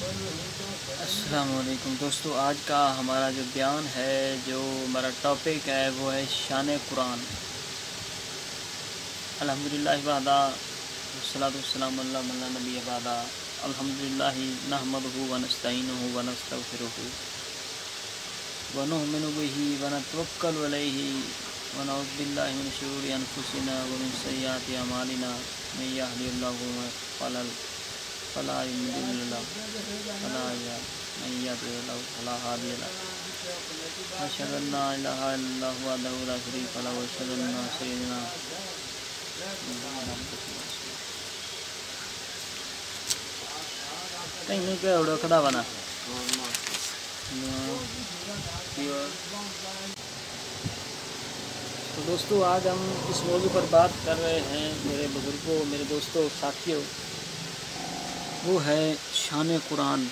السلام علیکم دوستو، آج کا ہمارا جو بیان ہے، جو ہمارا ٹاپک ہے وہ ہے شان قرآن۔ الحمدللہ وحدہ والصلاۃ والسلام علی من لا نبی بعدہ۔ الحمدللہ نحمدہ ونستعینہ ونستغفرہ ونؤمن بہ ونتوکل علیہ ونعوذ باللہ من شرور انفسنا ومن سیئات اعمالنا، من یہدہ اللہ فلا مضل له من يضلل له فلا هادي له، أشهد أن لا إله إلا الله وحده لا شريك له وأشهد أن سيدنا کہیں نہیں کہ اڑو کھڑا بنا۔ تو دوستو، آج ہم اس موضوع پر بات کر رہے ہیں میرے بزرگوں، میرے دوستوں، ساتھیوں، وہ ہے شان قرآن۔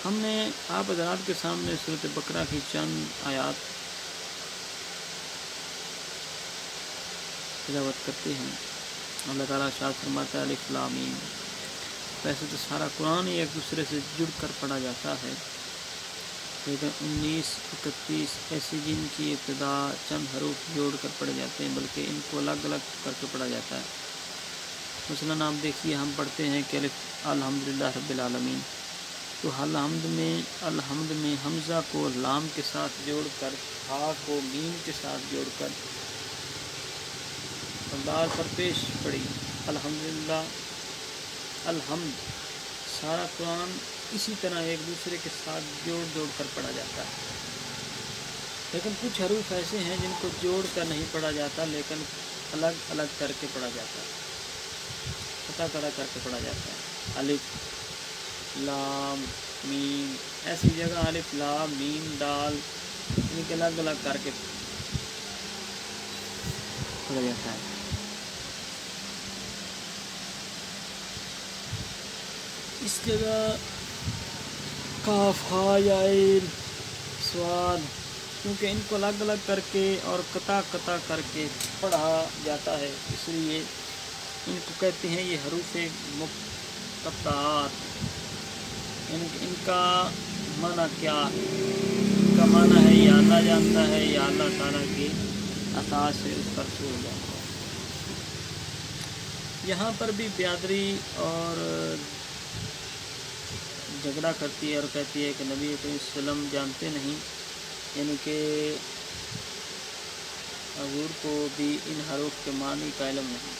ہم نے آپ حضرات کے سامنے سورۃ بقرہ کی چند آیات تلاوت کرتے ہیں۔ اللہ تعالیٰ ارشاد فرماتا ہے الف لام میم۔ ویسے تو سارا قرآن ہی ایک دوسرے سے جڑ کر پڑھا جاتا ہے، لیکن 19-31 ایسی جن کی ابتدا چند حروف جوڑ کر پڑھے جاتے ہیں، بلکہ ان کو الگ الگ کر کے پڑھا جاتا ہے۔ مثلاً آپ دیکھیے، ہم پڑھتے ہیں کہ الحمدللہ رب العالمین، تو الحمد میں حمزہ کو لام کے ساتھ جوڑ کر، ہا کو میم کے ساتھ جوڑ کر اور دال پر پیش پڑی الحمدللہ۔ الحمد سارا قرآن اسی طرح ایک دوسرے کے ساتھ جوڑ کر پڑھا جاتا ہے، لیکن کچھ حروف ایسے ہیں جن کو جوڑ کر نہیں پڑھا جاتا، لیکن الگ الگ کر کے پڑھا جاتا ہے، کڑا کر کے پڑھا جاتا ہے۔ الف لام میم، ایسی جگہ الف لام میم دال ان کے الگ الگ کر کے پڑھا جاتا ہے۔ اس جگہ کاف ہا یا عین صاد، کیونکہ ان کو الگ الگ کر کے اور قطع کر کے پڑھا جاتا ہے، اس لیے ان کو کہتے ہیں یہ حروف مقطعات۔ ان کا معنی کیا ہے؟ ان کا معنی ہے یا اللہ جانتا ہے، یا اللہ تعالیٰ کی عطا سے اس پر چھوڑ جاتا ہے۔ یہاں پر بھی بیادری اور جھگڑا کرتی ہے اور کہتی ہے کہ نبی کریم صلی اللہ علیہ وسلم جانتے نہیں، یعنی کہ حضور کو بھی ان حروف کے معنی کا علم نہیں۔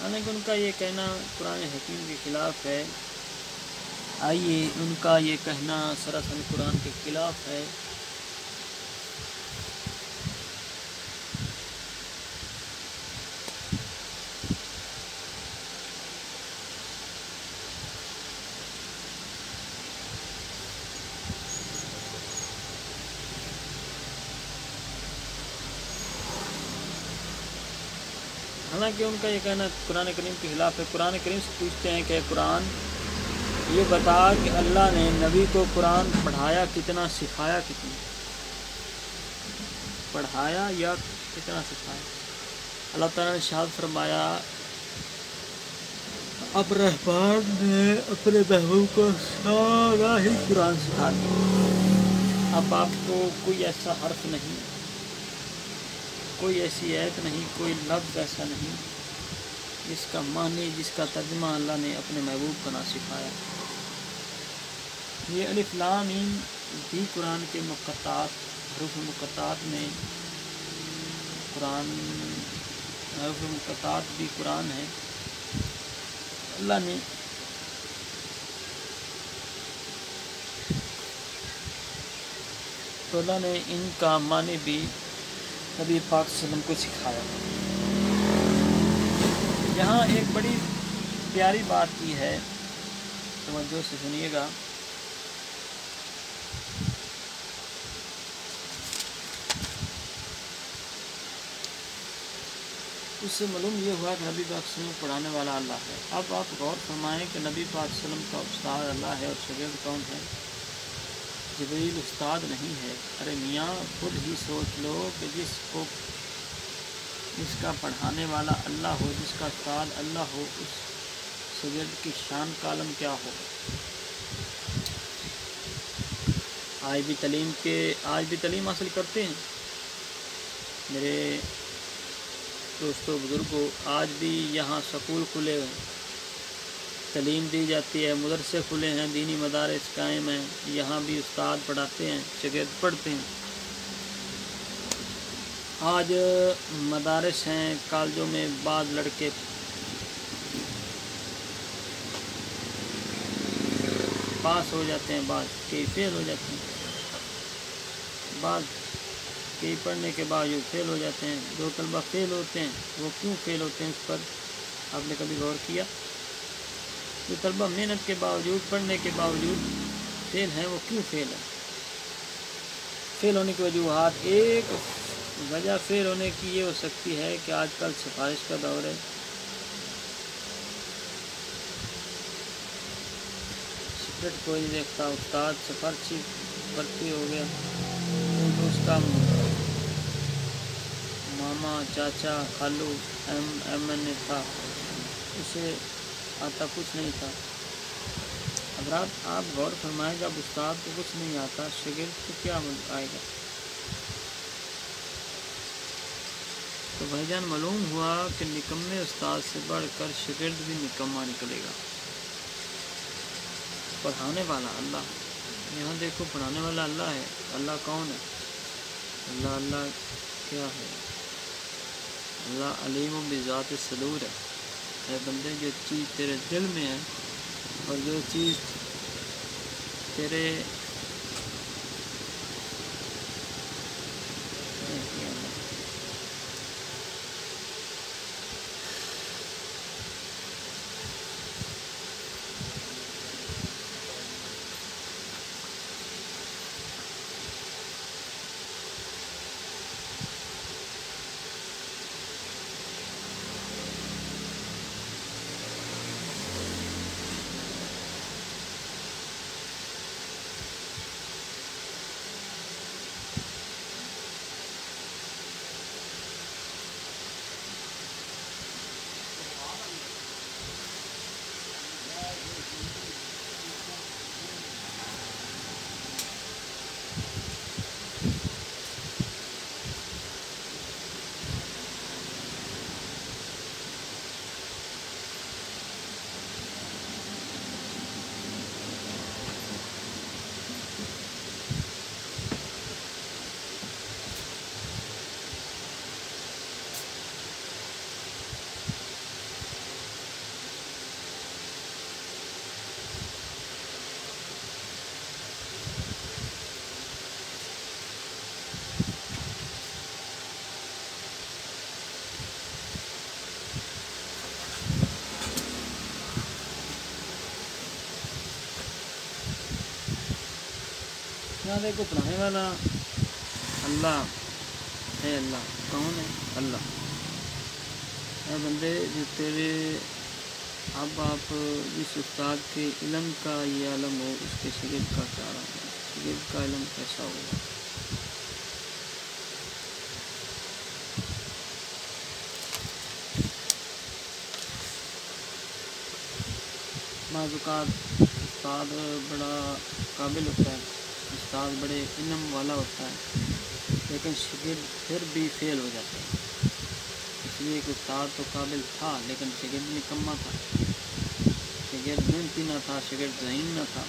حالانکہ ان کا یہ کہنا قرآن حکیم کے خلاف ہے۔ آئیے، ان کا یہ کہنا سراسر قرآن کے خلاف ہے۔ حالانکہ ان کا یہ کہنا قرآن کریم کے خلاف ہے۔ قرآن کریم سے پوچھتے ہیں کہ قرآن یہ بتا کہ اللہ نے نبی کو قرآن پڑھایا کتنا، سکھایا کتنا؟ پڑھایا یا کتنا سکھایا؟ اللہ تعالیٰ نے ارشاد فرمایا اب رحمان نے اپنے محبوب کو سارا ہی قرآن سکھا دیا۔ اب آپ کو کوئی ایسا حرف نہیں، کوئی ایسی آیت نہیں، کوئی لفظ ایسا نہیں جس کا معنی، جس کا ترجمہ اللہ نے اپنے محبوب کو نہ سکھایا۔ یہ الف لام میم بھی قرآن کے مقطعات، حروف مقطعات میں حروف مقطعات بھی قرآن ہے۔ اللہ نے ان کا معنی بھی نبی پاک صلی اللہ علیہ وسلم کو سکھایا۔ یہاں ایک بڑی پیاری بات کی ہے، توجہ سے سنیے گا۔ اس سے معلوم یہ ہوا کہ نبی پاک صلی اللہ علیہ وسلم پڑھانے والا اللہ ہے۔ اب آپ غور فرمائیں کہ نبی پاک صلی اللہ علیہ وسلم کا استاد اللہ ہے اور شاگرد کون ہے؟ جبریل استاد نہیں ہے۔ ارے میاں، خود ہی سوچ لو کہ جس کا پڑھانے والا اللہ ہو، جس کا استاد اللہ ہو، اس شاگرد کی شان کا عالم کیا ہو۔ آج بھی تعلیم حاصل کرتے ہیں میرے دوستوں بزرگوں، آج بھی یہاں سکول کھلے ہوئے، تعلیم دی جاتی ہے، مدرسے کھلے ہیں، دینی مدارس قائم ہیں، یہاں بھی استاد پڑھاتے ہیں، شاگرد پڑھتے ہیں۔ آج مدارس ہیں، کالجوں میں بعض لڑکے پاس ہو جاتے ہیں، بعض کئی فیل ہو جاتے ہیں، بعض کئی پڑھنے کے باوجود فیل ہو جاتے ہیں۔ جو طلبہ فیل ہوتے ہیں وہ کیوں فیل ہوتے ہیں، اس پر آپ نے کبھی غور کیا؟ جو طلبہ محنت کے باوجود، پڑھنے کے باوجود فیل ہیں، وہ کیوں فیل ہیں؟ فیل ہونے کی وجوہات، ایک وجہ فیل ہونے کی یہ ہو سکتی ہے کہ آج کل سفارش کا دور ہے، سگریٹ کوئی نہیں دیکھتا، استاد سفارشی بھرتی ہو گیا تو اس کا ماما، چاچا، خالو ایم این اے تھا، اسے آتا کچھ نہیں تھا۔ حضرات آپ غور فرمائیں، جب استاد کو کچھ نہیں آتا، شاگرد کو کیا آئے گا؟ تو بھائی جان معلوم ہوا کہ نکمے استاد سے بڑھ کر شاگرد بھی نکما نکلے گا۔ پڑھانے والا اللہ، یہاں دیکھو پڑھانے والا اللہ ہے۔ اللہ کون ہے؟ اللہ کیا ہے؟ اللہ علیم بذات الصدور ہے۔ اے بندے، جو چیز تیرے دل میں ہے اور جو چیز تیرے دیکھو پڑھانے والا اللہ ہے۔ اللہ کون ہے؟ اللہ۔ اے بندے، جو تیرے اب آپ جس استاد کے علم کا یہ عالم ہو، اس کے شاگرد کا کیا عالم ہے؟ شاگرد کا علم کیسا ہوگا؟ بعض اوقات استاد بڑا قابل ہوتا ہے، استاد بڑے علم والا ہوتا ہے، لیکن شاگرد پھر بھی فیل ہو جاتا ہے، اس لیے کہ استاد تو قابل تھا لیکن شاگرد نکما تھا، شاگرد محنتی نہ تھا، شاگرد ذہین نہ تھا،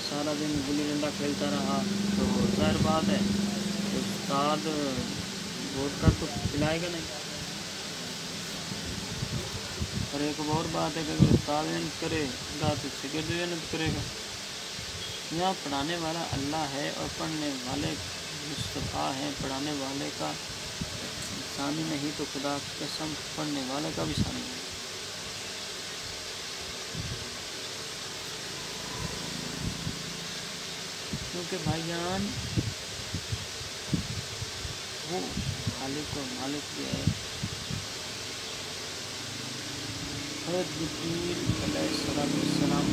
سارا دن گلی ڈنڈا کھیلتا رہا، تو ظاہر بات ہے استاد ووٹ کا تو پلائے گا نہیں۔ اور ایک اور بات ہے کہ اگر استاد محنت کرے گا تو شاگرد بھی محنت کرے گا۔ یہاں پڑھانے والا اللہ ہے اور پڑھنے والے مصطفیٰ ہیں، پڑھانے والے کا ثانی نہیں تو خدا کی قسم پڑھنے والے کا بھی ثانی نہیں۔ کیونکہ بھائی جان وہ خالق و مالک بھی ہے۔ حضرت جبریل علیہ السلام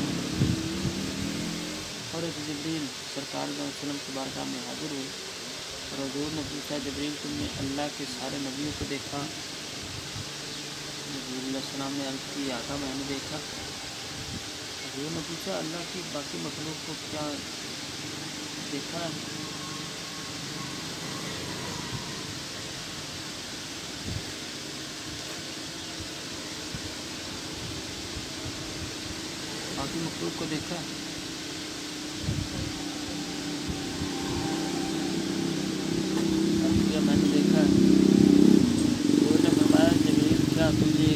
سرکار علیہ وسلم کی بارگاہ میں حاضر ہوئے اور حضور نے پوچھا، جبریل تم نے اللہ کے سارے نبیوں کو دیکھا؟ جبریل علیہ السلام نے عرض کی آقا میں نے دیکھا، حضور نے پوچھا اللہ کی باقی مخلوق کو کیا دیکھا ہے؟ باقی مخلوق کو دیکھا ہے؟ میں نے دیکھا ہے۔ حضور نے فرمایا جبریل کیا تجھے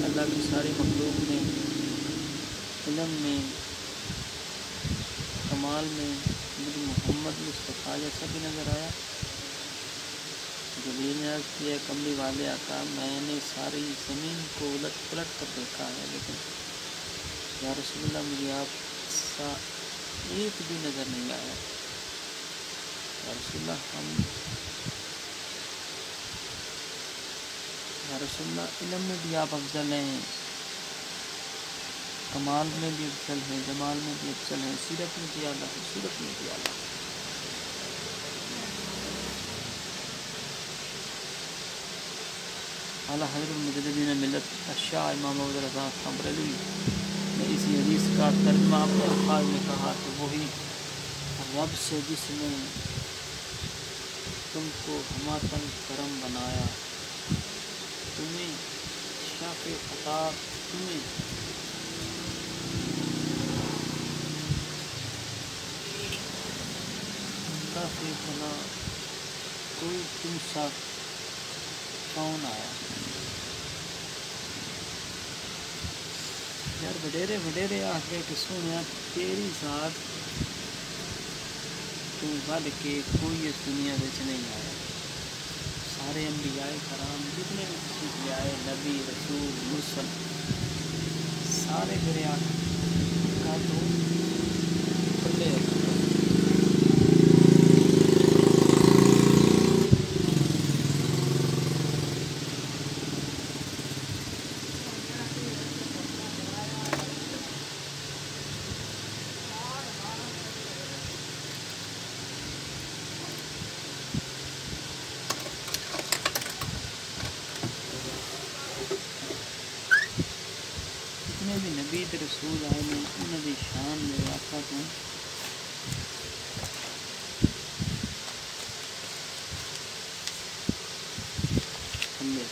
اللہ کی ساری مخلوق میں علم میں کمال میں مجھے محمد مصطفیٰ جیسا بھی نظر آیا؟ جبریل نے عرض کیا کملی والے آقا میں نے ساری زمین کو الٹ پلٹ کر دیکھا ہے لیکن یا رسول اللہ مجھے آپ سا ایک بھی نظر نہیں آیا۔ یا رسول اللہ علم میں بھی آپ افضل ہیں، کمال میں بھی افضل ہیں، جمال میں بھی افضل ہیں، سیرت میں بھی اعلیٰ ہیں، صورت میں بھی اعلیٰ ہیں۔ اعلیٰ حضرت مجددین ملت شاہ امام محمد رضا خان بریلوی نے اسی حدیث کا ترجمہ اپنے الفاظ میں کہا کہ وہی رب سے جس نے تم کو ہماتن کرم بنایا، تمہیں شاف عطا، تمہیں کافی بنا، کوئی تم سا کون آیا؟ یار وڈیرے آخر کہ سونے تیری ذات تو بل کے کوئی اس دنیا وچ نہیں آیا۔ سارے انبیاء کرام جتنے بھی تشریف لے آئے، نبی رسول مرسل، سارے میرے آقا تو کھلے جتنے بھی نبی تے رسول آئے نے انہوں دی شان میرے آقا تو تھلے۔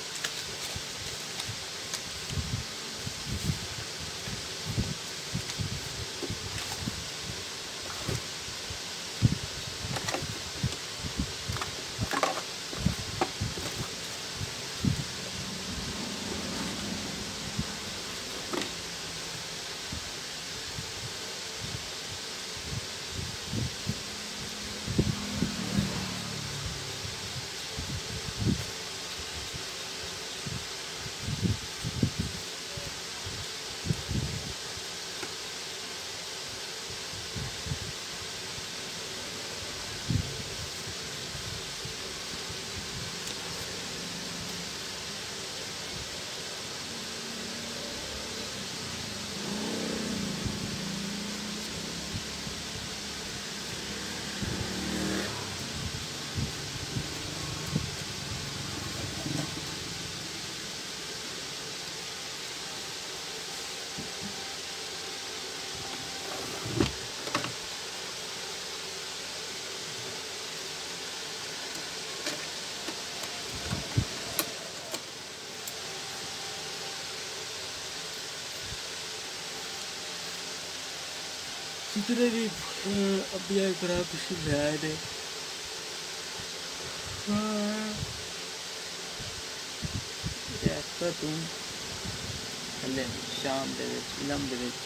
جتنے بھی انبیاء کرام تشریف لے آئے نے تم تھلے شان دے وچ علم دے وچ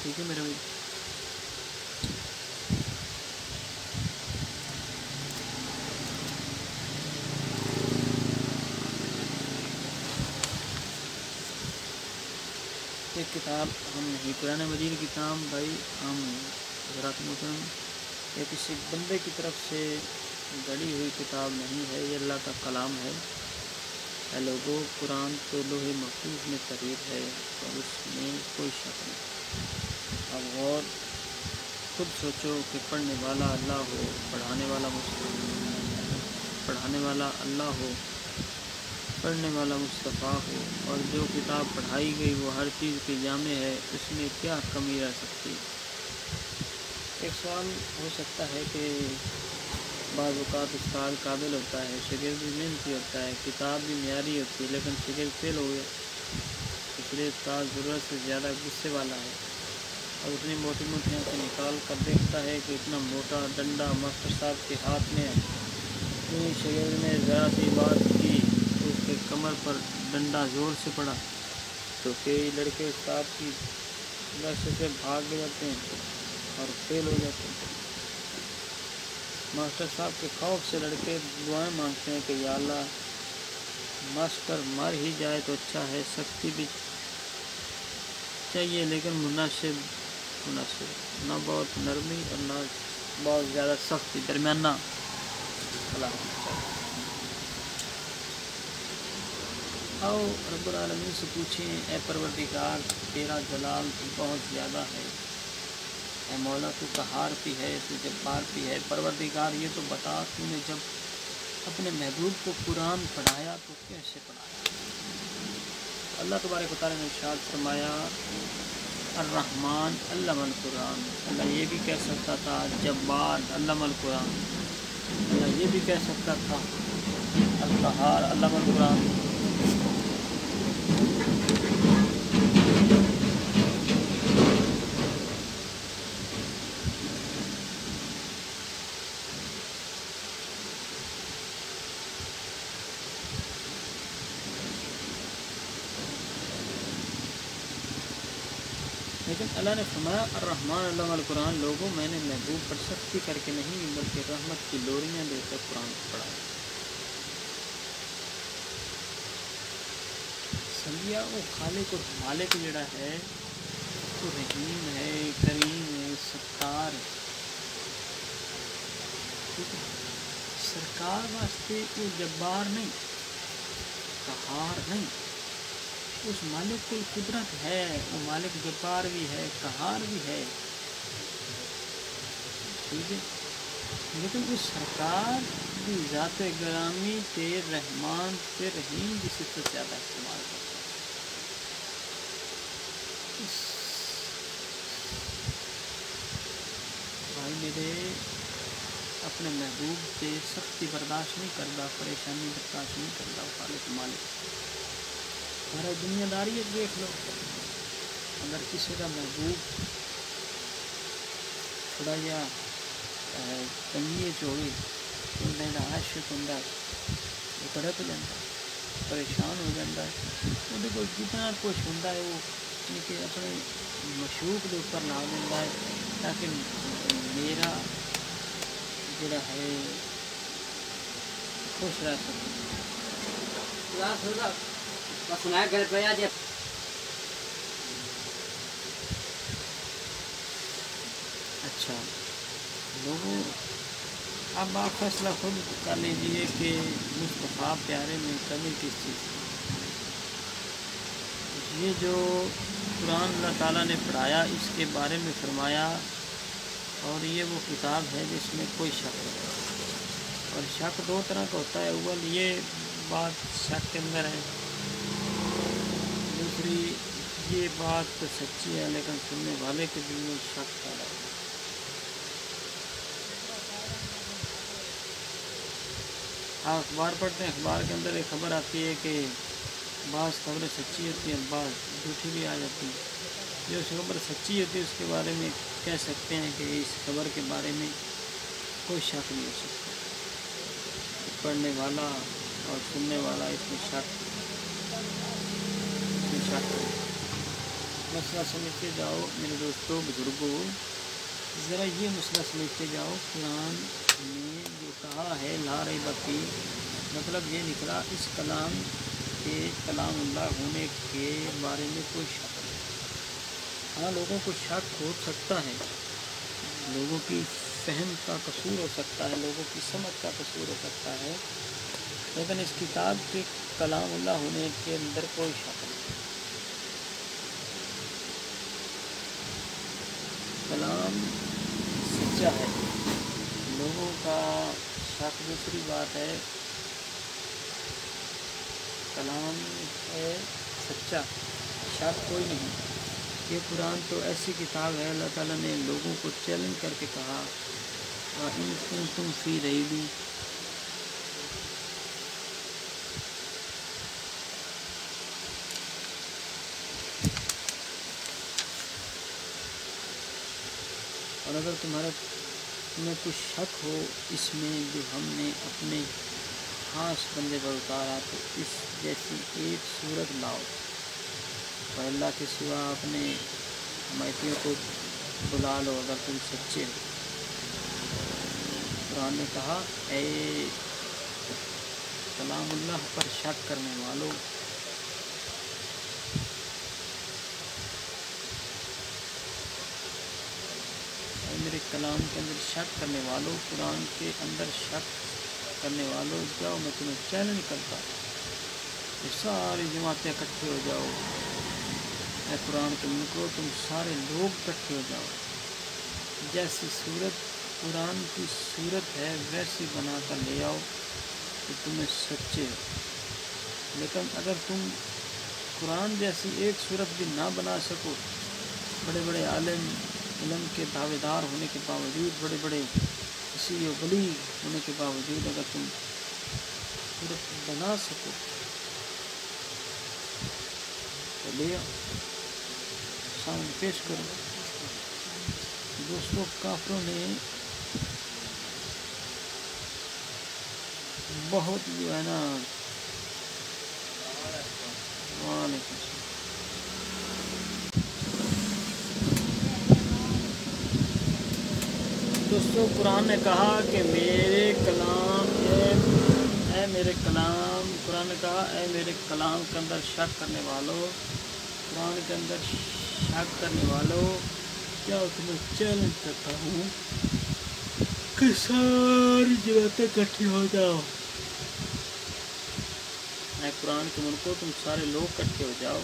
ٹھیک ہے میرے بھائی۔ ایک کتاب ہم نہیں، قرآن مجید کی کتاب بھائی ہم حضرات محترم یہ کسی بندے کی طرف سے گڑی ہوئی کتاب نہیں ہے، یہ اللہ کا کلام ہے۔ اے لوگوں قرآن تو لوح محفوظ میں تحریر ہے اور اس میں کوئی شک نہیں۔ اب غور خود سوچو کہ پڑھنے والا اللہ ہو، پڑھانے والا مسلم पढ़ाने वाला अल्लाह हो, पढ़ने वाला मुस्तफ़ा हो, और जो किताब पढ़ाई गई वो हर चीज़ के जामे है, उसमें क्या कमी रह सकती। एक सवाल हो सकता है कि बाज़ औक़ात उस्ताद काबिल होता है, शागिर्द भी मेहनती होता है, किताब भी मियारी होती है, लेकिन शागिर्द फेल हो गया, इसलिए उस्ताद ज़रूरत से ज़्यादा गुस्से वाला है और उतनी मोटी मोटी आँखें निकाल कर देखता है कि इतना मोटा डंडा मास्टर साहब के हाथ में है। इतनी शागिर्द ने ज़रा सी बात की तो उसके कमर पर डंडा ज़ोर से पड़ा, तो कई लड़के उस्ताद की वैसे से भाग जाते हैं और फेल हो जाते हैं। मास्टर साहब के खौफ से लड़के दुआएं मांगते हैं कि या अल्लाह मास्टर मर ही जाए तो अच्छा है, सख्ती भी चाहिए लेकिन मुनासिब, ना बहुत नरमी और ना बहुत ज़्यादा सख्ती, दरमियाना। आओ रब्बुल आलमीन से पूछें, ए परवरदिगार तेरा जलाल तो बहुत ज़्यादा है, ए मौला तू कहार भी है, तू जब्बार भी है। परवरदिगार ये तो बता, तूने जब अपने महबूब को कुरान पढ़ाया तो कैसे पढ़ाया। अल्लाह तबारक व तआला ने इरशाद फरमाया अर्रहमान अल्लमल कुरान। अल्लाह ये भी कह सकता था जब्बार अल्लमल कुरान, अल्लाह ये भी कह सकता था अल कहार अल्लमल कुरान। लेकिन अल्लाह ने फरमाया अर्रहमान अल्लमल कुरान, लोगों मैंने महबूब पर सख्ती करके नहीं बल्कि रहमत की लोरियाँ देकर कुरान पढ़ाया। समझिया वो खालिक और मालिक जड़ा है तो रहीम है, करीम है, सत्तार है, ठीक है। सरकार वास्ते वो जब्बार नहीं, कहार नहीं, उस मालिक कुल कुदरत है, वो मालिक जब्बार भी है, कहार भी है, ठीक है। लेकिन उस सरकार की ज़ात ग्रामी से रहमान से रहीम की सिफत ज़्यादा इस्तेमाल करता है। भाई मेरे अपने महबूब से सख्ती बर्दाश्त नहीं करता, परेशानी बर्दाश्त नहीं करता खालिक मालिक। हमारा दुनियादारी देख लो, अगर किसी का महबूब थोड़ा जा तंगी होगी तो आशिक होंगे वो तड़प जाता, परेशान हो जाता है, वो जितना कुछ होंगे वो कि अपने मशूक के ऊपर ला देता है ताकि मेरा जोड़ा है खुश रह सके। अच्छा लोगों, अब आप फैसला खुद कर लीजिए कि मुस्तफ़ा प्यारे में कमी किस चीज़ की। ये जो कुरान अल्लाह ताला ने पढ़ाया इसके बारे में फरमाया, और ये वो किताब है जिसमें कोई शक नहीं, और शक दो तरह का होता है। अव्वल ये बात शक के अंदर है, दूसरी ये बात तो सच्ची है लेकिन सुनने वाले के दिल में शक पैदा है। आप अखबार पढ़ते हैं, अखबार के अंदर एक खबर आती है कि बाज़ खबरें सच्ची होती हैं, बाज़ झूठी भी आ जाती है। जो खबर सच्ची होती है उसके बारे में कह सकते हैं कि इस खबर के बारे में कोई शक नहीं हो सकता। पढ़ने वाला और सुनने वाला इसमें शक मसला समझते जाओ मेरे दोस्तों बुजुर्गों, ज़रा ये मसला समझते जाओ। कुरान में जो कहा है ला रैब फी, मतलब ये निकला इस कलाम के कलामुल्लाह होने के बारे में कोई शक नहीं। हाँ लोगों को शक हो सकता है, लोगों की फहम का कसूर हो सकता है, लोगों की समझ का कसूर हो सकता है, लेकिन इस किताब के कलामुल्लाह होने के अंदर कोई शक नहीं। कलाम सच्चा है, लोगों का शक। दूसरी बात है कलाम है सच्चा, शक कोई नहीं। ये कुरान तो ऐसी किताब है, अल्लाह ताला ने लोगों को चैलेंज करके कहा इन कुंतुम फी रैब। और अगर तुम्हें कुछ शक हो इसमें जो हमने अपने खास बंदे पर उतारा तो इस जैसी एक सूरत लाओ और अल्लाह के सिवा अपने हमायतियों को बुला लो अगर तुम सच्चे हो। कुरान ने कहा ए कलामुल्लाह पर शक करने वालों, मेरे कलाम के अंदर शक करने वालों, कुरान के अंदर शक करने वालों, जाओ मैं तुम्हें चैलेंज करता हूँ, ये सारी जमातें इकट्ठे हो जाओ, मैं कुरान के मुनकरो तुम सारे लोग इकट्ठे हो जाओ, जैसी सूरत कुरान की सूरत है वैसी बना कर ले आओ तो तुम्हें सच्चे हो। लेकिन अगर तुम कुरान जैसी एक सूरत भी ना बना सको, बड़े बड़े आलिम इल्म के दावेदार होने के बावजूद, बड़े बड़े किसी वली होने के बावजूद अगर तुम सूरत बना सको तो ले आओ, सामने पेश करो। दोस्तों काफिरों ने बहुत जो है ना, दोस्तों कुरान ने कहा कि मेरे कलाम ए मेरे कलाम, कुरान ने कहा ए मेरे कलाम के अंदर शक करने वालों, कुरान के अंदर शक करने वालों, क्या तुम्हें चैलेंज करता हूँ कि सारी जमातें इकट्ठी हो जाओ, मैं कुरान के मुल्को तुम सारे लोग इकट्ठे हो जाओ,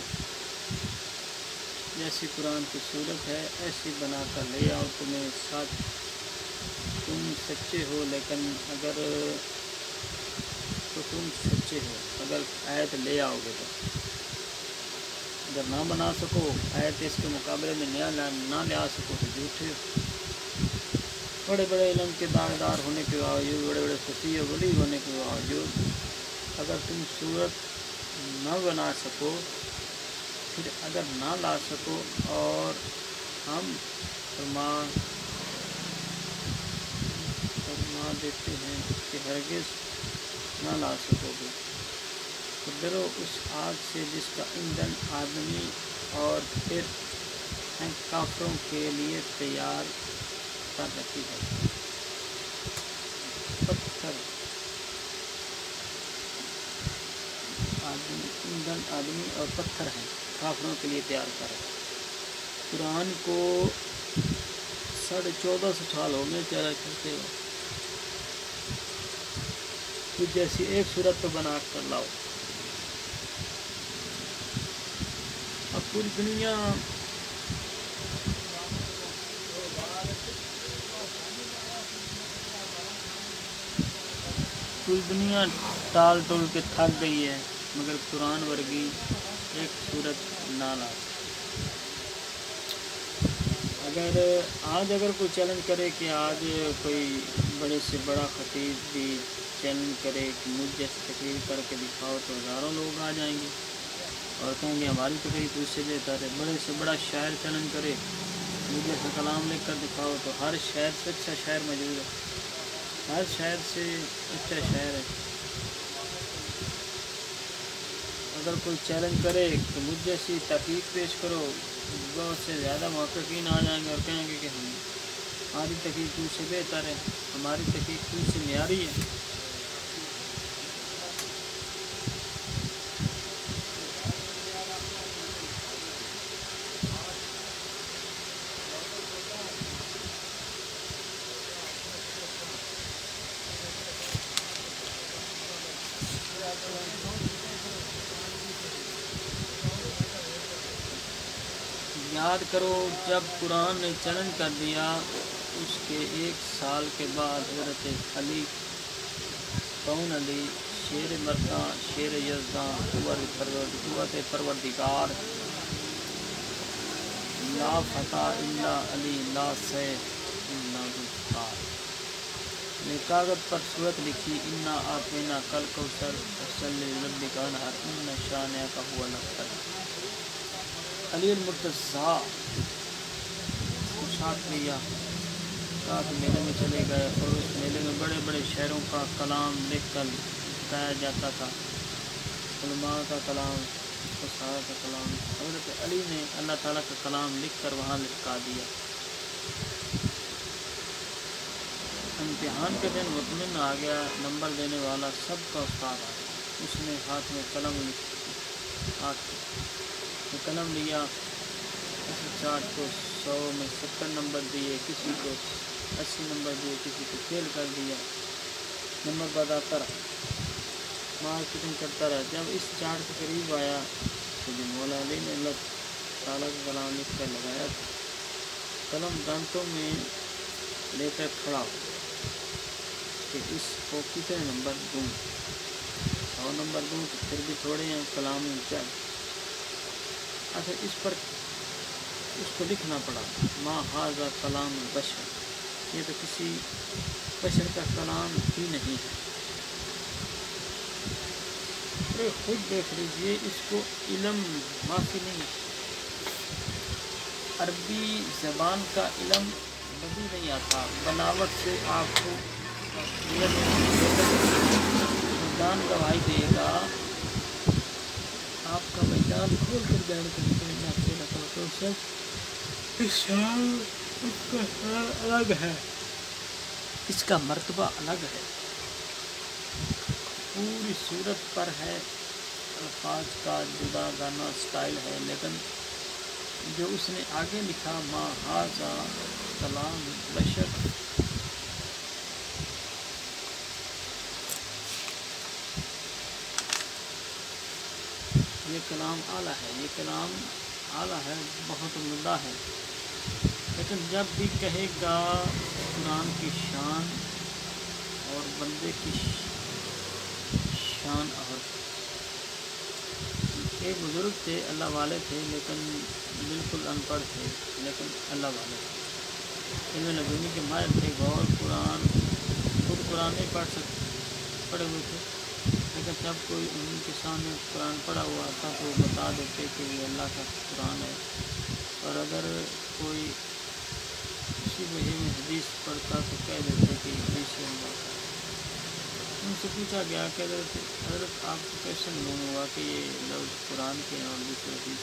जैसी कुरान की सूरत है ऐसी बना कर ले आओ, तुम्हें साथ तुम सच्चे हो। लेकिन अगर तो तुम सच्चे हो अगर आयत ले आओगे तो, अगर ना बना सको आयत इसके मुकाबले में ना ले आ सको तो झूठे हो। बड़े बड़े इल्म के दावेदार होने के बावजूद, बड़े बड़े फकीह वली होने के बावजूद अगर तुम सूरत ना बना सको, फिर अगर ना ला सको और हम फरमा देते हैं कि हरगिज़ ना ला सकोगे, तो डरो उस आग से जिसका ईंधन आदमी और फिर काफिरों के लिए तैयार कर रखी है। पत्थर आदमी, ईंधन आदमी और पत्थर हैं, काफिरों के लिए तैयार कर रखा। कुरान को 1450 साल हो गए चला करते हो, तो जैसी एक सूरत तो बना कर लाओ। अब पूरी दुनिया टाल टोल के थक गई है, मगर कुरान वर्गी एक सूरत ना ला। अगर कोई चैलेंज करे कि आज कोई बड़े से बड़ा खतीब भी चैलेंज करे कि मुझ जैसे तकरीर करके दिखाओ, तो हज़ारों लोग आ जाएंगे और कहेंगे हमारी तकरीर तो इससे बेहतर है। बड़े से बड़ा शायर चैलेंज करे मुझ जैसा कलाम लिख कर दिखाओ, तो हर शायर से अच्छा शायर मौजूद है, हर शायर से अच्छा शायर है। अगर कोई चैलेंज करे कि मुझ जैसी तहकीक पेश करो, बहुत से ज़्यादा महक़क़ीन आ जाएंगे और कहेंगे कि हमारी तहकीक तुझसे बेहतर है, हमारी तहकीक तुझसे म्यारी है। याद करो जब कुरान ने चैलेंज कर दिया, उसके 1 साल के बाद हज़रत अली कौन अली शेर मर्दा शेर यज़दा कुव्वत परवरदिगार ला फता इल्ला अली ला सैफ इल्ला ज़ुल्फ़िकार। ने कागज़ पर सूरत लिखी इन्ना आतैना कल कौसर फसल्लि लिरब्बिका वनहर इन्ना शानिअका हुवल अबतर। अली मुर्तज़ा को साथ लिया, साथ मेले में चले गए और उस मेले में बड़े बड़े शहरों का कलाम लिख कर गाया जाता था, उलमा का कलाम, फुक़हा का कलाम। हज़रत अली ने अल्लाह ताला का कलाम लिख कर वहाँ लिखा दिया। इम्तिहान के दिन मुतमिन आ गया, नंबर देने वाला सबका उस्ताद आ गया। उसने हाथ में कलम लिया, किसी चार्ट को 100 में 70 नंबर दिए, किसी को 80 नंबर दिए, किसी को फेल कर दिया। नंबर बताता रहा, मार्केटिंग करता रहा। जब इस चार्ट के करीब आया तो जो मौला अली ने अल्लाह ताला का कलाम लिख कर लगाया था, कलम दांतों में लेकर खड़ा हो कि इसको कितने नंबर दूँ। 100 नंबर दूँ तो फिर भी थोड़े हैं, कलाम ऊँचा। अच्छा, इस पर उसको लिखना पड़ा मा हाज़ा कलाम बशर, ये तो किसी बशर का कलाम ही नहीं है। तो खुद देख लीजिए, इसको इल्म हासिल नहीं, अरबी ज़बान का इल्म कभी नहीं आता। बनावट से आपको मैदान गवाही देगा, आपका मैदान खोल कर बयान करना तो सब इसका अलग है, इसका मर्तबा अलग है, पूरी सूरत पर है, अल्फाज का जुदा गाना स्टाइल है। लेकिन जो उसने आगे लिखा मा हाज़ा कलाम बशर, ये कलाम आला है, ये कलाम आला है, बहुत उम्दा है। लेकिन जब भी कहेगा कुरान की शान और बंदे की शान, और एक बुज़ुर्ग थे, अल्लाह वाले थे, लेकिन बिल्कुल अनपढ़ थे, लेकिन अल्लाह वाले थे, इल्म नबूनी के माहिर थे, गौर कुरान, खुद कुरान नहीं पढ़े हुए थे, लेकिन जब कोई उनके सामने कुरान पढ़ा हुआ था तो वो बता देते कि ये अल्लाह का कुरान है। और अगर कोई किसी वजह में हदीस पढ़ता तो कह देते कि हदीस से अल्लाह का। उनसे पूछा गया कि हज़रत आपको कैसे मालूम हुआ कि ये लफ्ज़ कुरान के और दूसरे हदीस।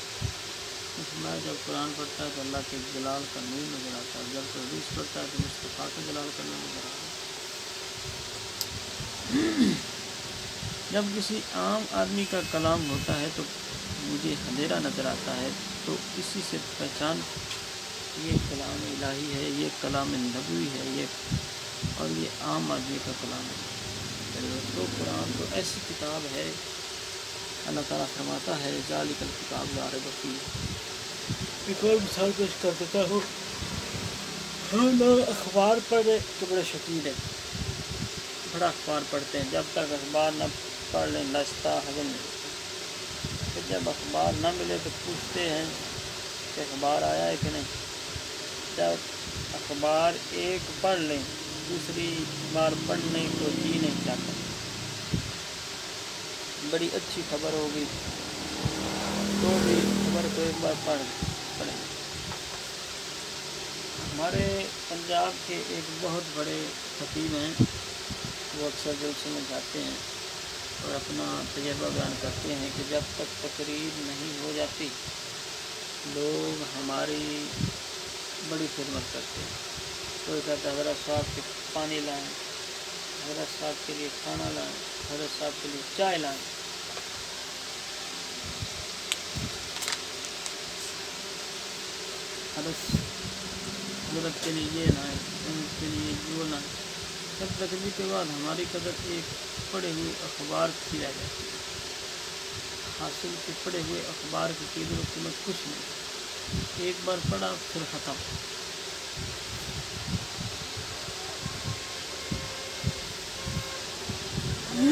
मैं जब कुरान पढ़ता है तो अल्लाह के जलाल का नूर नज़र आता है, जब कोई हदीस पढ़ता है तो मुस्तफ़ा के जलाल का नूर नज़र आता है। जब किसी आम आदमी का कलाम होता है तो मुझे अंधेरा नज़र आता है, तो इसी से पहचान ये कलाम इलाही है, ये कलाम नबवी है, ये और ये आम आदमी का कलाम है। तो कुरान तो ऐसी किताब है, अल्लाह ताला फरमाता है ज़ालिकल किताब ला रैब फीह। एक और मिसाल पेश कर देता हूँ। हम लोग अखबार पढ़े तो बड़े शौकीन हैं, बड़ा अखबार पढ़ते हैं, जब तक अखबार न पढ़ लें नाश्ता हजम नहीं। फिर जब अखबार न मिले तो पूछते हैं कि अखबार आया है कि नहीं। जब अखबार एक पढ़ लें दूसरी बार पढ़ने को जी नहीं चाहता। बड़ी अच्छी खबर होगी तो भी खबर को एक बार पढ़ें। हमारे पंजाब के एक बहुत बड़े खतीब हैं, वो अक्सर जलसे में जाते हैं और अपना तजर्बा बयान करते हैं कि जब तक तकरीर नहीं हो जाती लोग हमारी बड़ी खिदमत करते हैं। कोई कहता है हज़रत साहब के पानी लाएं, हज़रत साहब के लिए खाना लाएं, हज़रत साहब के लिए चाय लाएं। हज़रत के लिए ये लाएं, उनके लिए जो लाएं। सब तकरीर के बाद हमारी कदर एक पढ़े हुए अखबार की रह जाती है। हासिल के पढ़े हुए अखबार की कीमत कीमत कुछ नहीं, एक बार पढ़ा फिर ख़त्म। آج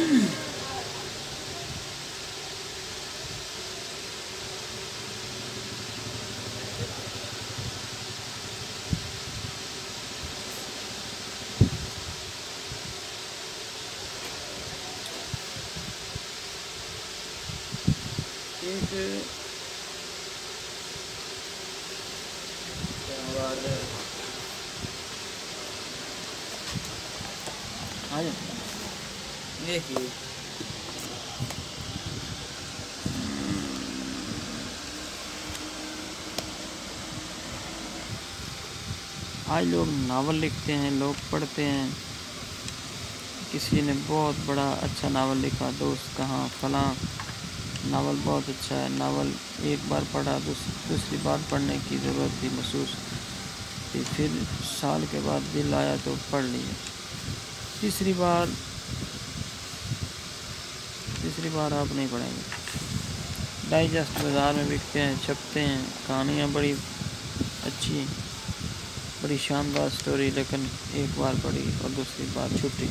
لوگ ناول لکھتے ہیں، لوگ پڑھتے ہیں. کسی نے بہت بڑا اچھا ناول لکھا، دوست کہاں فلاں ناول بہت اچھا ہے. ناول ایک بار پڑھا، دوسری بار پڑھنے کی ضرورت تھی محسوس تھی، پھر سال کے بعد دل آیا تو پڑھ لیا. تیسری بار آپ نہیں پڑھیں گے. ڈائجسٹ بازار میں بکتے ہیں، چھپتے ہیں، کہانیاں بڑی اچھی، بڑی شاندار سٹوری، لیکن ایک بار پڑھی اور دوسری بار چھٹی.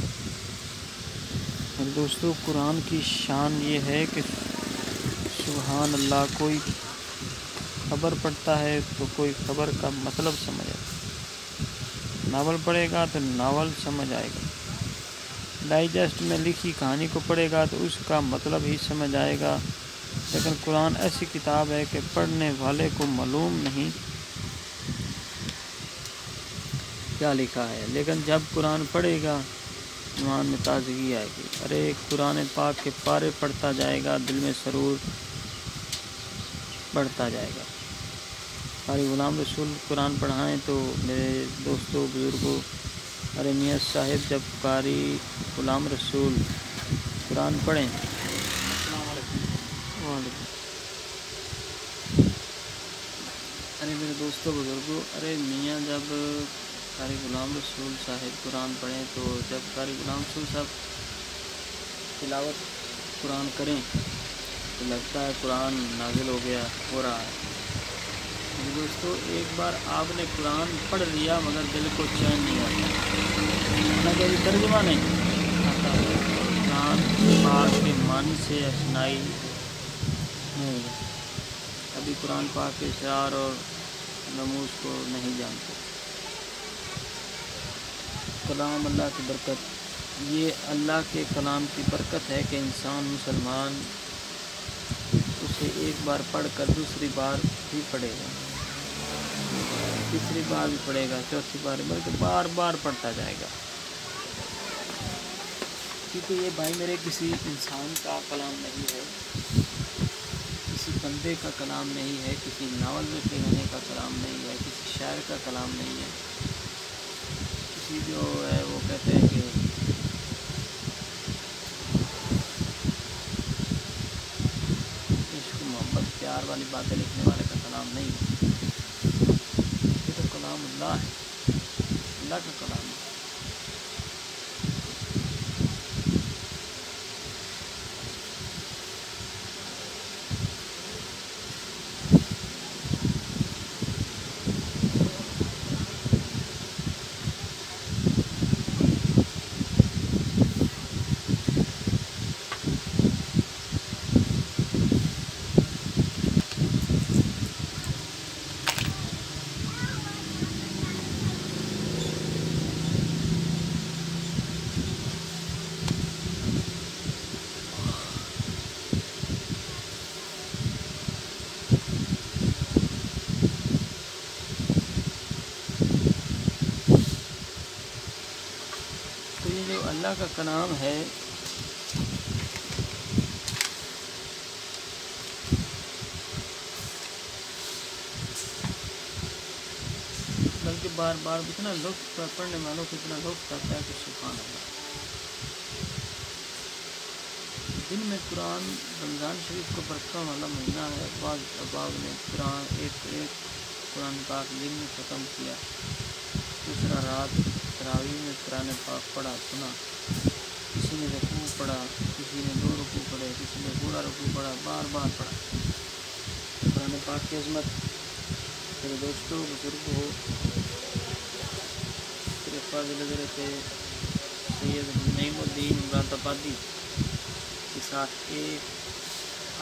اور دوستو، قرآن کی شان یہ ہے کہ سبحان اللہ، کوئی خبر پڑھتا ہے تو کوئی خبر کا مطلب سمجھ آتا ہے. ناول پڑھے گا تو ناول سمجھ آئے گا. ڈائجسٹ میں لکھی کہانی کو پڑھے گا تو اس کا مطلب ہی سمجھ آئے گا. لیکن قرآن ایسی کتاب ہے کہ پڑھنے والے کو معلوم نہیں کیا لکھا ہے، لیکن جب قرآن پڑھے گا ایمان میں تازگی آئے گی. ارے قرآن پاک کے پارے پڑھتا جائے گا، دل میں سرور بڑھتا جائے گا. قاری غلام رسول قرآن پڑھائیں تو میرے دوستوں بزرگوں، ارے میاں صاحب جب قاری غلام رسول قرآن پڑھیں. ارے میرے دوستوں بزرگوں، ارے میاں جب قاری غلام رسول صاحب قرآن پڑھیں تو جب قاری غلام رسول صاحب تلاوت قرآن کریں تو لگتا ہے قرآن نازل ہو رہا ہے. میرے دوستو، ایک بار آپ نے قرآن پڑھ لیا مگر دل کو چین نہیں آتا، نہ کبھی ترجمہ نہیں آتا، قرآن پاک کے معنی سے آشنائی نہیں ہے، ابھی قرآن پاک کے اشعار اور رموز کو نہیں جانتے. کلام اللہ کی برکت، یہ اللہ کے کلام کی برکت ہے کہ انسان مسلمان اسے ایک بار پڑھ کر دوسری بار بھی پڑھے گا، تیسری بار بھی پڑھے گا، چوتھی بار، بلکہ بار بار پڑھتا جائے گا. کیونکہ یہ بھائی میرے کسی انسان کا کلام نہیں ہے، کسی بندے کا کلام نہیں ہے، کسی ناول میں لکھنے کا کلام نہیں ہے، کسی شاعر کا کلام نہیں ہے، کسی جو ہے وہ کہتے ہیں کہ عشق محبت پیار والی باتیں لکھنے والے کا کلام نہیں ہے. یہ تو کلام اللہ ہے، اللہ کا کلام ہے. اللہ کا کلام ہے بلکہ بار بار اتنا لطف پڑھنے والوں کو اتنا لطف آتا ہے کہ سبحان اللہ. دن میں قرآن، رمضان شریف کو برکتوں والا مہینہ ہے. بعض احباب نے قرآن ایک قرآن پاک دن میں ختم کیا، دوسرا رات تراویح میں قرآن پاک پڑھا سنا. کسی نے رکوع پڑھا، کسی نے 2 رکوع پڑھے، کسی نے پورا رکوع پڑھا، بار بار پڑھا. قرآن پاک کی عظمت میرے دوستوں بزرگوں، میرے فاضل حضرت سید نعیم الدین مراد آبادی साथ एक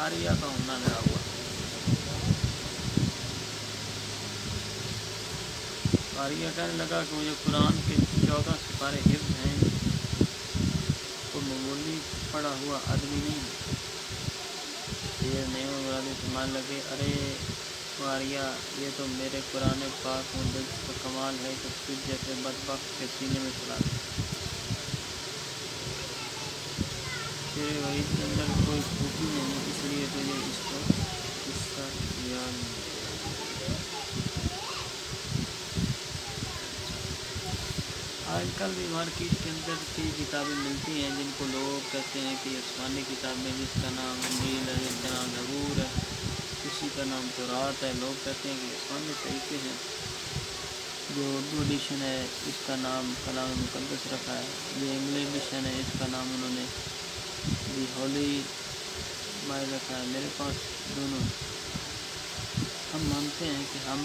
आर्या का होना लगा हुआ। आर्या कहने लगा कि मुझे कुरान के 14 सिपारे हिफ्ज़ हैं, तो मामूली पढ़ा हुआ आदमी नहीं है। ये नहीं मुरादी फरमाने लगे, अरे आर्या, ये तो मेरे कुरान पाक मुद्दत का कमाल है कि तुझ जैसे बदबख्त के सीने में चला दे। तेरे वही के अंदर कोई खूबी नहीं, इसलिए तुझे इसका हिस्सा याद नहीं। आजकल भी मार्केट के अंदर कई किताबें मिलती हैं जिनको लोग कहते हैं कि आसमानी किताबें, जिसका नाम इंजील है, जिसका नाम ज़बूर है, किसी का नाम तौरात है। लोग कहते हैं कि आसमानी तरीके हैं। जो उर्दू एडिशन है इसका नाम कलाम मुक़द्दस रखा है, जो इंग्लिश एडिशन है इसका नाम उन्होंने दी होली बाइबल रखा है। मेरे पास दोनों। हम मानते हैं कि हम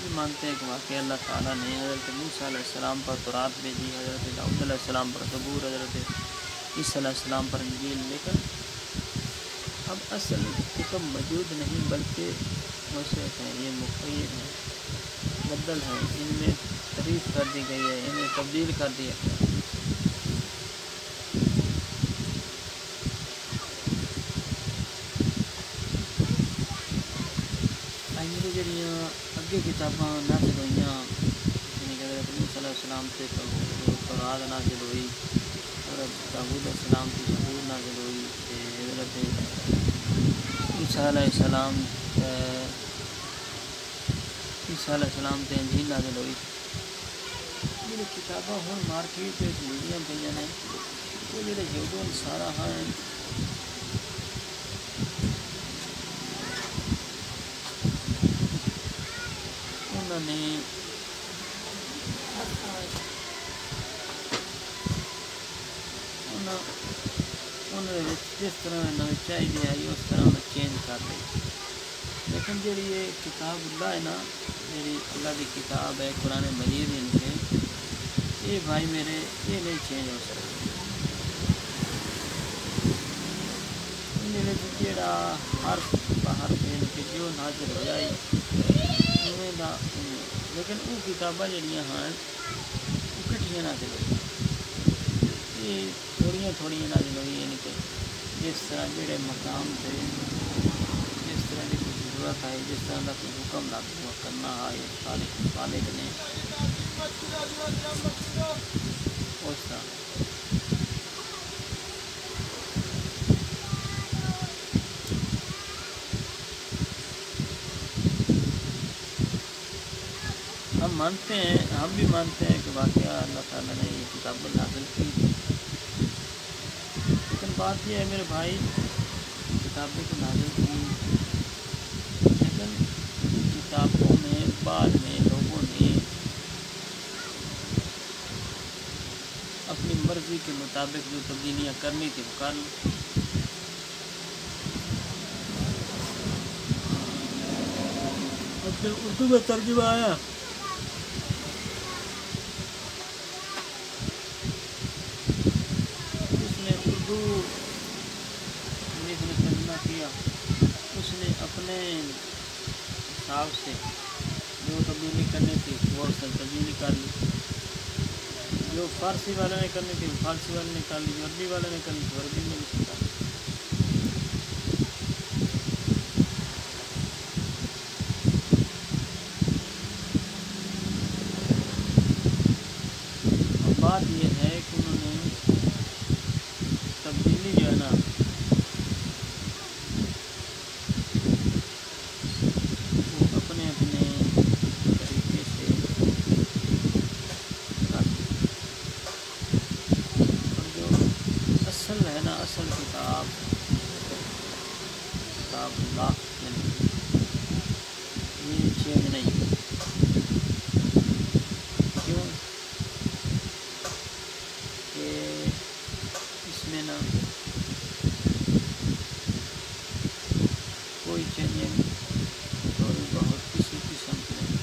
भी मानते हैं कि वाकई अल्लाह ताला ने हज़रत मूसा अलैहिस्सलाम पर तौरात भेजी, हज़रत दाऊद अलैहिस्सलाम पर ज़बूर, हज़रत ईसा अलैहिस्सलाम पर इंजील। लेकिन अब असल किताब मौजूद नहीं, बल्कि मुसहफ़ हैं, ये मुक़य्यद हैं, बदल हैं, इनमें तहरीफ कर दी गई है, इन्हें तब्दील कर दिया गया। जड़ियाँ अगे किताबां नाजिल हुई, यानी कि हज़रत मूसा अलैहिस्सलाम से तौरात नाजिल हुई, हज़रत दाऊद अलैहिस्सलाम से ज़बूर नाजिल हुई, हज़रत ईसा अलैहिस्सलाम से इंजील नाजिल हुई। ये किताबां हुण मार्केट मिलदियां पईयां ने, वो जिहड़े यहूदी नसारा हैं उन्होंने जिस तरह नवी चाहिए आई उस तरह में चेंज कर दी। लेकिन जी ये किताब है ना, जी अल्लाह की किताब है कुरान मजीद, इनके ये भाई मेरे ये नहीं चेंज हो सकता। जोड़ा हर बाहर इनके जो नाजिल हो जाए उमें दा, लेकिन वो किताबां जड़ियाँ हैं वो कट्ठियां नाजिल हुई, ये थोड़ियां नाजिल हुई, यानी कि जिस तरह जोड़े मकाम से जिस तरह की कोई जरूरत है, जिस तरह का कोई हुक्म लागू करना है खालिक ने उस तरह। हम भी मानते हैं कि वाकई अल्लाह ताला ने ये किताब नाज़िल की। लेकिन बात यह है मेरे भाई, किताबें तो नाज़िल की, लेकिन किताबों में बाद में लोगों ने अपनी मर्ज़ी के मुताबिक जो तब्दीलियाँ करनी थी वो कर ली। उर्दू में तर्जुमा आया, उसने अपने हिसाब से जो तब्दीली करनी थी वो उसने तब्दीली कर ली, जो फ़ारसी वाले ने करनी थी फ़ारसी वाले ने कर ली, जो अरबी वाले ने करनी थी अरबी में नहीं कर ली। बात यह है कि उन्होंने तब्दीली जो है ना असल किताब अल्लाह ये चेंज नहीं। क्यों कि इसमें ना कोई चेंजिंग थोड़ी बहुत किसी किस्म की नहीं।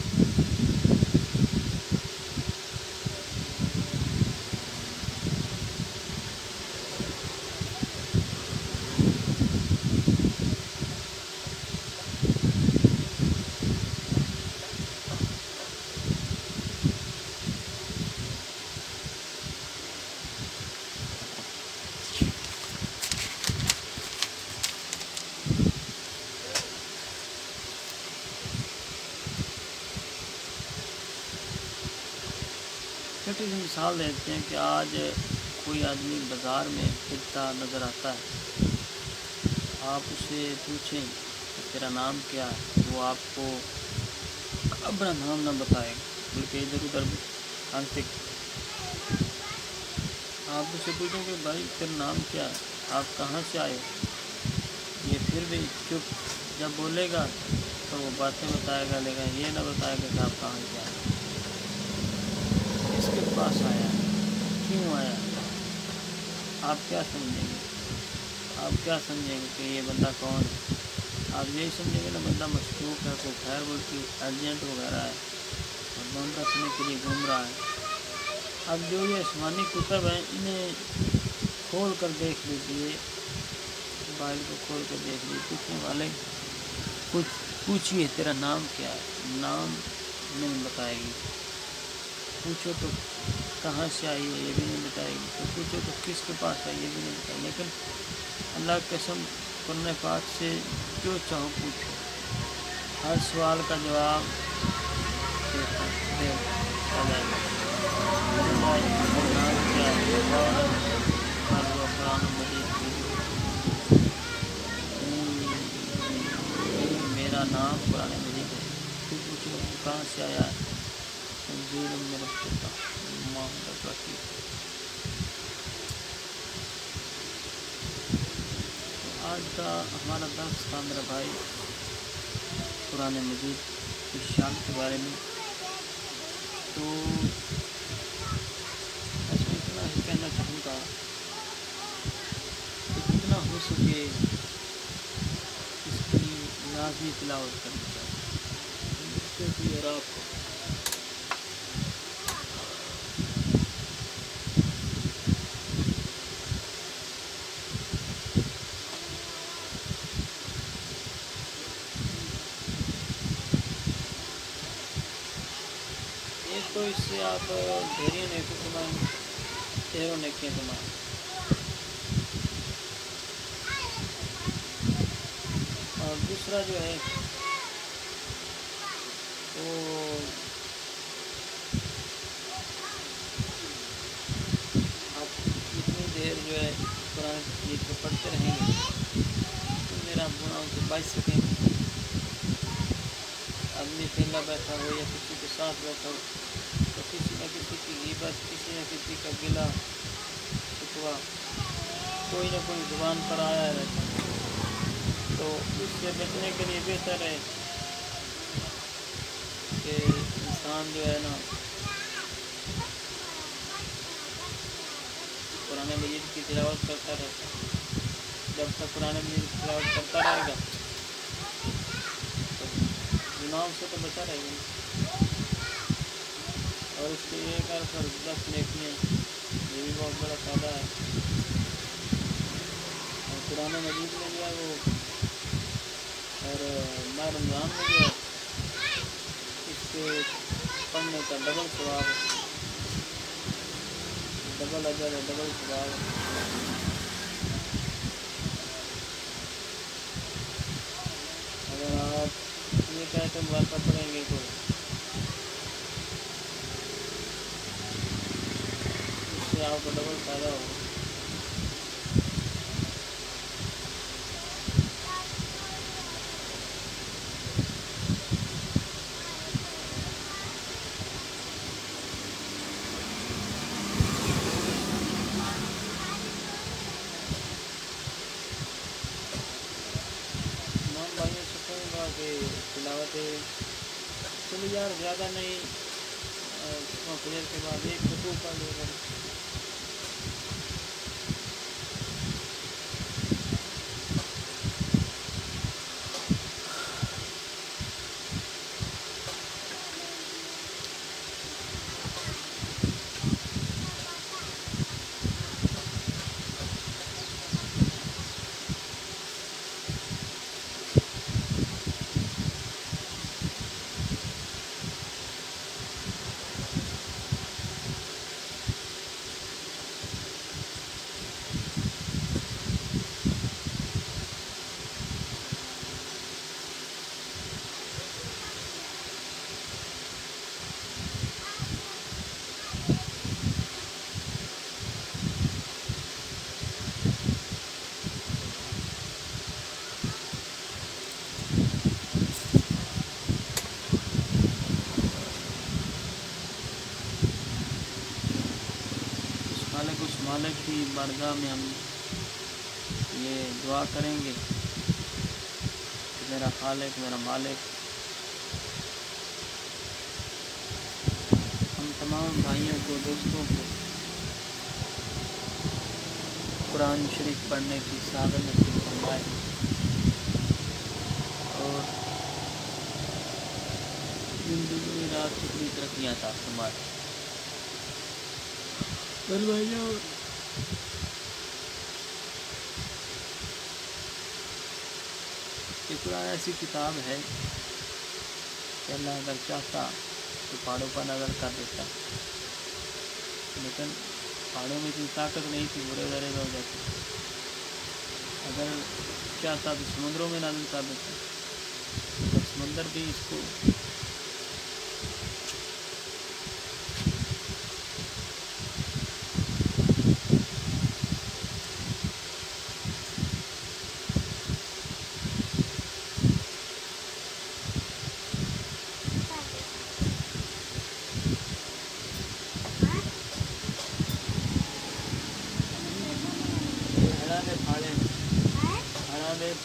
چھوٹی سی مثال دیتے ہیں کہ آج کوئی آدمی بازار میں پھرتا نظر آتا ہے، آپ اسے پوچھیں کہ تیرا نام کیا ہے، وہ آپ کو اپنا نام نہ بتائے بلکہ ادھر ادھر ہنستے، آپ اسے پوچھیں کہ بھائی تیرا نام کیا ہے، آپ کہاں سے آئے، یہ پھر بھی چپ، جب بولے گا تو وہ باتیں بتائے گا، لیکن یہ نہ بتائے گا کہ آپ کہاں سے آئے، کس کے پاس آیا ہے، کیوں آیا ہے۔ آپ کیا سمجھیں گے؟ آپ کیا سمجھیں گے کہ یہ بندہ کون ہے؟ آپ یہی سمجھیں گے نا بندہ مشکوک ہے، کوئی خیر ملکی ایجنٹ وغیرہ ہے اور لون رکھنے کے لیے گھوم رہا ہے۔ اب جو یہ آسمانی کتب ہیں انہیں کھول کر دیکھ لیجیے، موبائل کو کھول کر دیکھ لیجیے، پوچھنے والے پوچھیے تیرا نام کیا ہے، نام نہیں بتائے گی، پوچھو تو کہاں سے آئی ہے یہ بھی نہیں بتائے گی، تو پوچھو تو کس کے پاس ہے یہ بھی نہیں بتائے گی، لیکن اللہ کی قسم قرآن پاک سے جو چاہو پوچھو، ہر سوال کا جواب دیتا جائے گا۔ نام کیا ہے، قرآن مجید میرا نام قرآن مجید ہے، تو پوچھو کہاں سے آیا ہے، تنزیل من ربک محمد رسول۔ آج کا ہمارا درس تھا میرا بھائی قرآن مجید کی شان کے بارے میں، تو اس میں اتنا ہی کہنا چاہوں گا کہ جتنا ہو سکے اس کی لازمی تلاوت کرنی چاہیے مجھ کو بھی اور آپ کو۔ ایک تو اس سے آپ ڈھیروں نیکی کمائیں، ڈھیروں نیکیاں کمائیں، اور دوسرا جو ہے وہ آپ جتنی دیر جو ہے قرآن مجید کو پڑھتے رہیں گے تو میرا گناہوں سے بچ سکیں گے۔ آدمی اکیلا بیٹھا ہو یا کسی کے ساتھ بیٹھا ہو تو کسی نہ کسی کی غیبت، کسی نہ کسی کا گلہ شکوہ کوئی نہ کوئی زبان پر آیا رہتا ہے، تو اس سے بچنے کے لیے بہتر ہے کہ انسان جو ہے نا قرآن مجید کی تلاوت کرتا رہتا ہے۔ جب تک قرآن مجید کی تلاوت کرتا رہے گا تو گناہوں سے تو بچا رہے گا، اور اس کے ایک اور 10 نیکیاں، یہ بھی بہت بڑا فائدہ ہے۔ اور قرآن مجید میں جو ہے وہ اور ماہ رمضان میں جو ہے اس کے پڑھنے کا ڈبل ثواب ہے، ڈبل اجر ہے، ڈبل ثواب ہے۔ اگر آپ یہ کہتے مرتبہ پڑھیں گے تو اس سے آپ کو ڈبل فائدہ ہوگا۔ تمام بھائیوں سے کہوں گا کہ تلاوت چلو یار زیادہ نہیں، فجر کے بعد ایک رکوع پڑھ لے کر मालिक की बारगाह में हम ये दुआ करेंगे कि मेरा खालिक, मेरा मालिक, हम तमाम भाइयों को, दोस्तों को कुरान शरीफ पढ़ने की सादत नसीब फरमाए और जिंदगी रात की तरक्की अता फरमाए। भाइयों, ये कुरान ऐसी किताब है कि अल्लाह अगर चाहता तो पहाड़ों पर नज़र कर देता, लेकिन पहाड़ों में इतनी ताकत नहीं थी, बुरे दरे हो जाते। अगर चाहता तो समुद्रों में नज़र कर देता, तो समुंदर भी इसको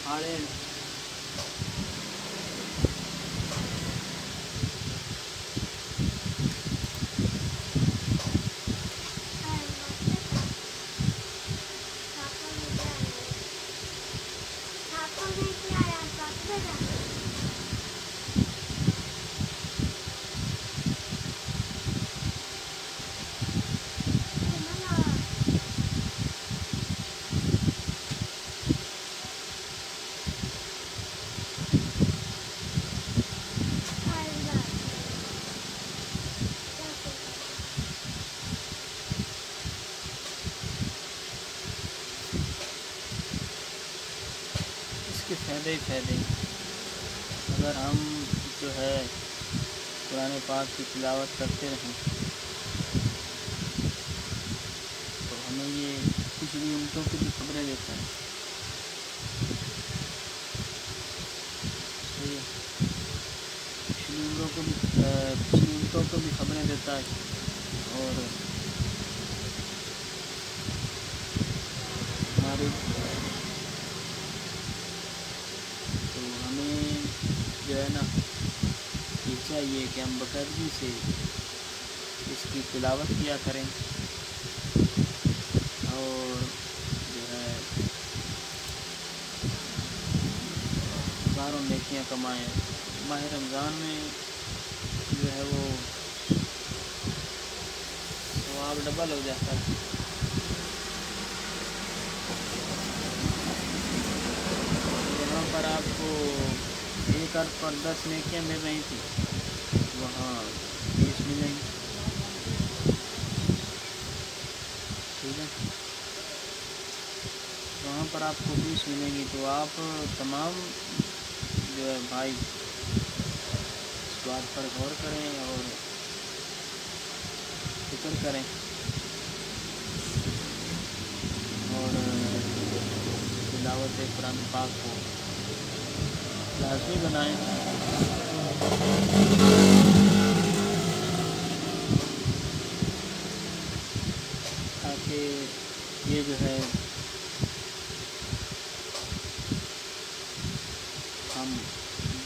फाड़े इसके फ़ायदे ही फ़ायदे। अगर हम जो है कुरान पाक की तिलावत करते रहें तो हमें ये पिछली उम्मतों की भी खबरें देता है। पिछली उम्मतों को भी खबरें देता है और हमारे तो हमें जो है ना ये चाहिए कि हम बाकायदगी से इसकी तिलावत किया करें और जो है हज़ारों नेकियां कमाएं। माह रमज़ान में जो है वो सवाब डबल हो जाता है। यहाँ पर आपको 1 अर्ब पर 10 नेकियां मिल रही थी, वहाँ 20 मिलेंगी। ठीक है, वहाँ पर आपको 20 मिलेंगी। तो आप तमाम जो है भाई इस बात पर गौर करें और फिक्र करें और तिलावत कुरान पाक को लाज़मी बनाएं। ताकि ये जो है हम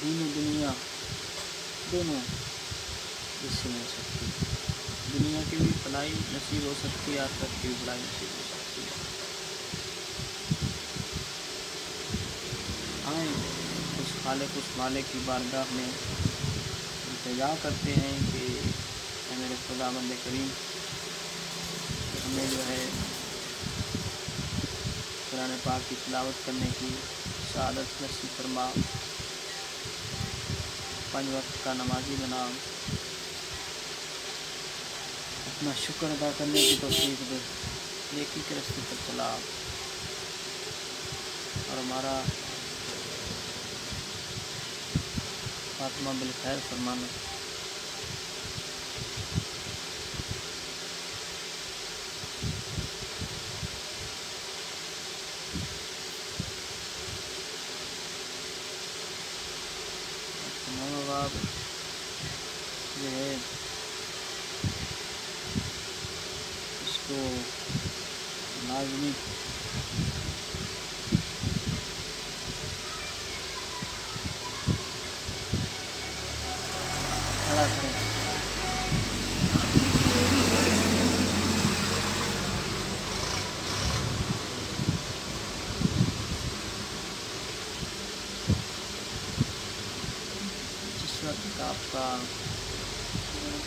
दीन दुनिया दोनों इससे मिल सकती है। दुनिया की भी भलाई नसीब हो सकती है, आखिरत की भी भलाई नसीब हो सकती है। आए उस खालिक, उस मालिक की बारगाह में इंतज़ार करते हैं कि मेरे खुदावंद करीम हमें जो है कुरान पाक की तिलावत करने की सआदत नसीब फरमा, 5 वक्त का नमाजी बना, अपना शुक्र अदा करने की तौफीक दे, नेकी के रास्ते पर चला और हमारा फातिमा बिल खैर फरमाना। माँ बाप जो है इसको لازمی کھڑا کریں۔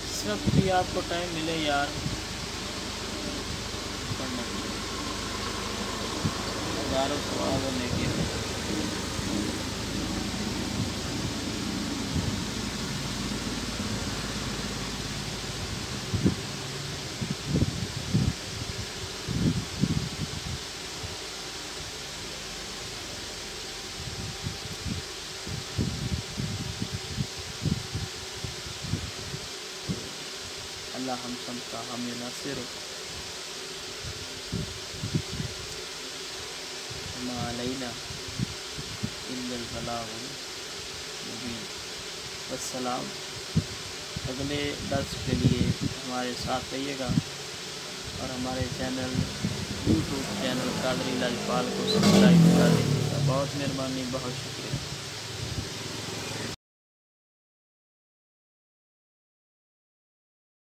جس وقت بھی آپ کو ٹائم ملے یار پڑھنا چاہیے، ہزاروں ثواب اور نیکی ہے۔ اللہ ہم سب کا حامی ناصر ہو۔ وما علینا الا البلاغ المبین۔ والسلام۔ اگلے درس کے لیے ہمارے ساتھ رہیے گا اور ہمارے یوٹیوب چینل قادری لاجپال کو سبسکرائب کر دیجیے گا۔ بہت مہربانی، بہت شکریہ۔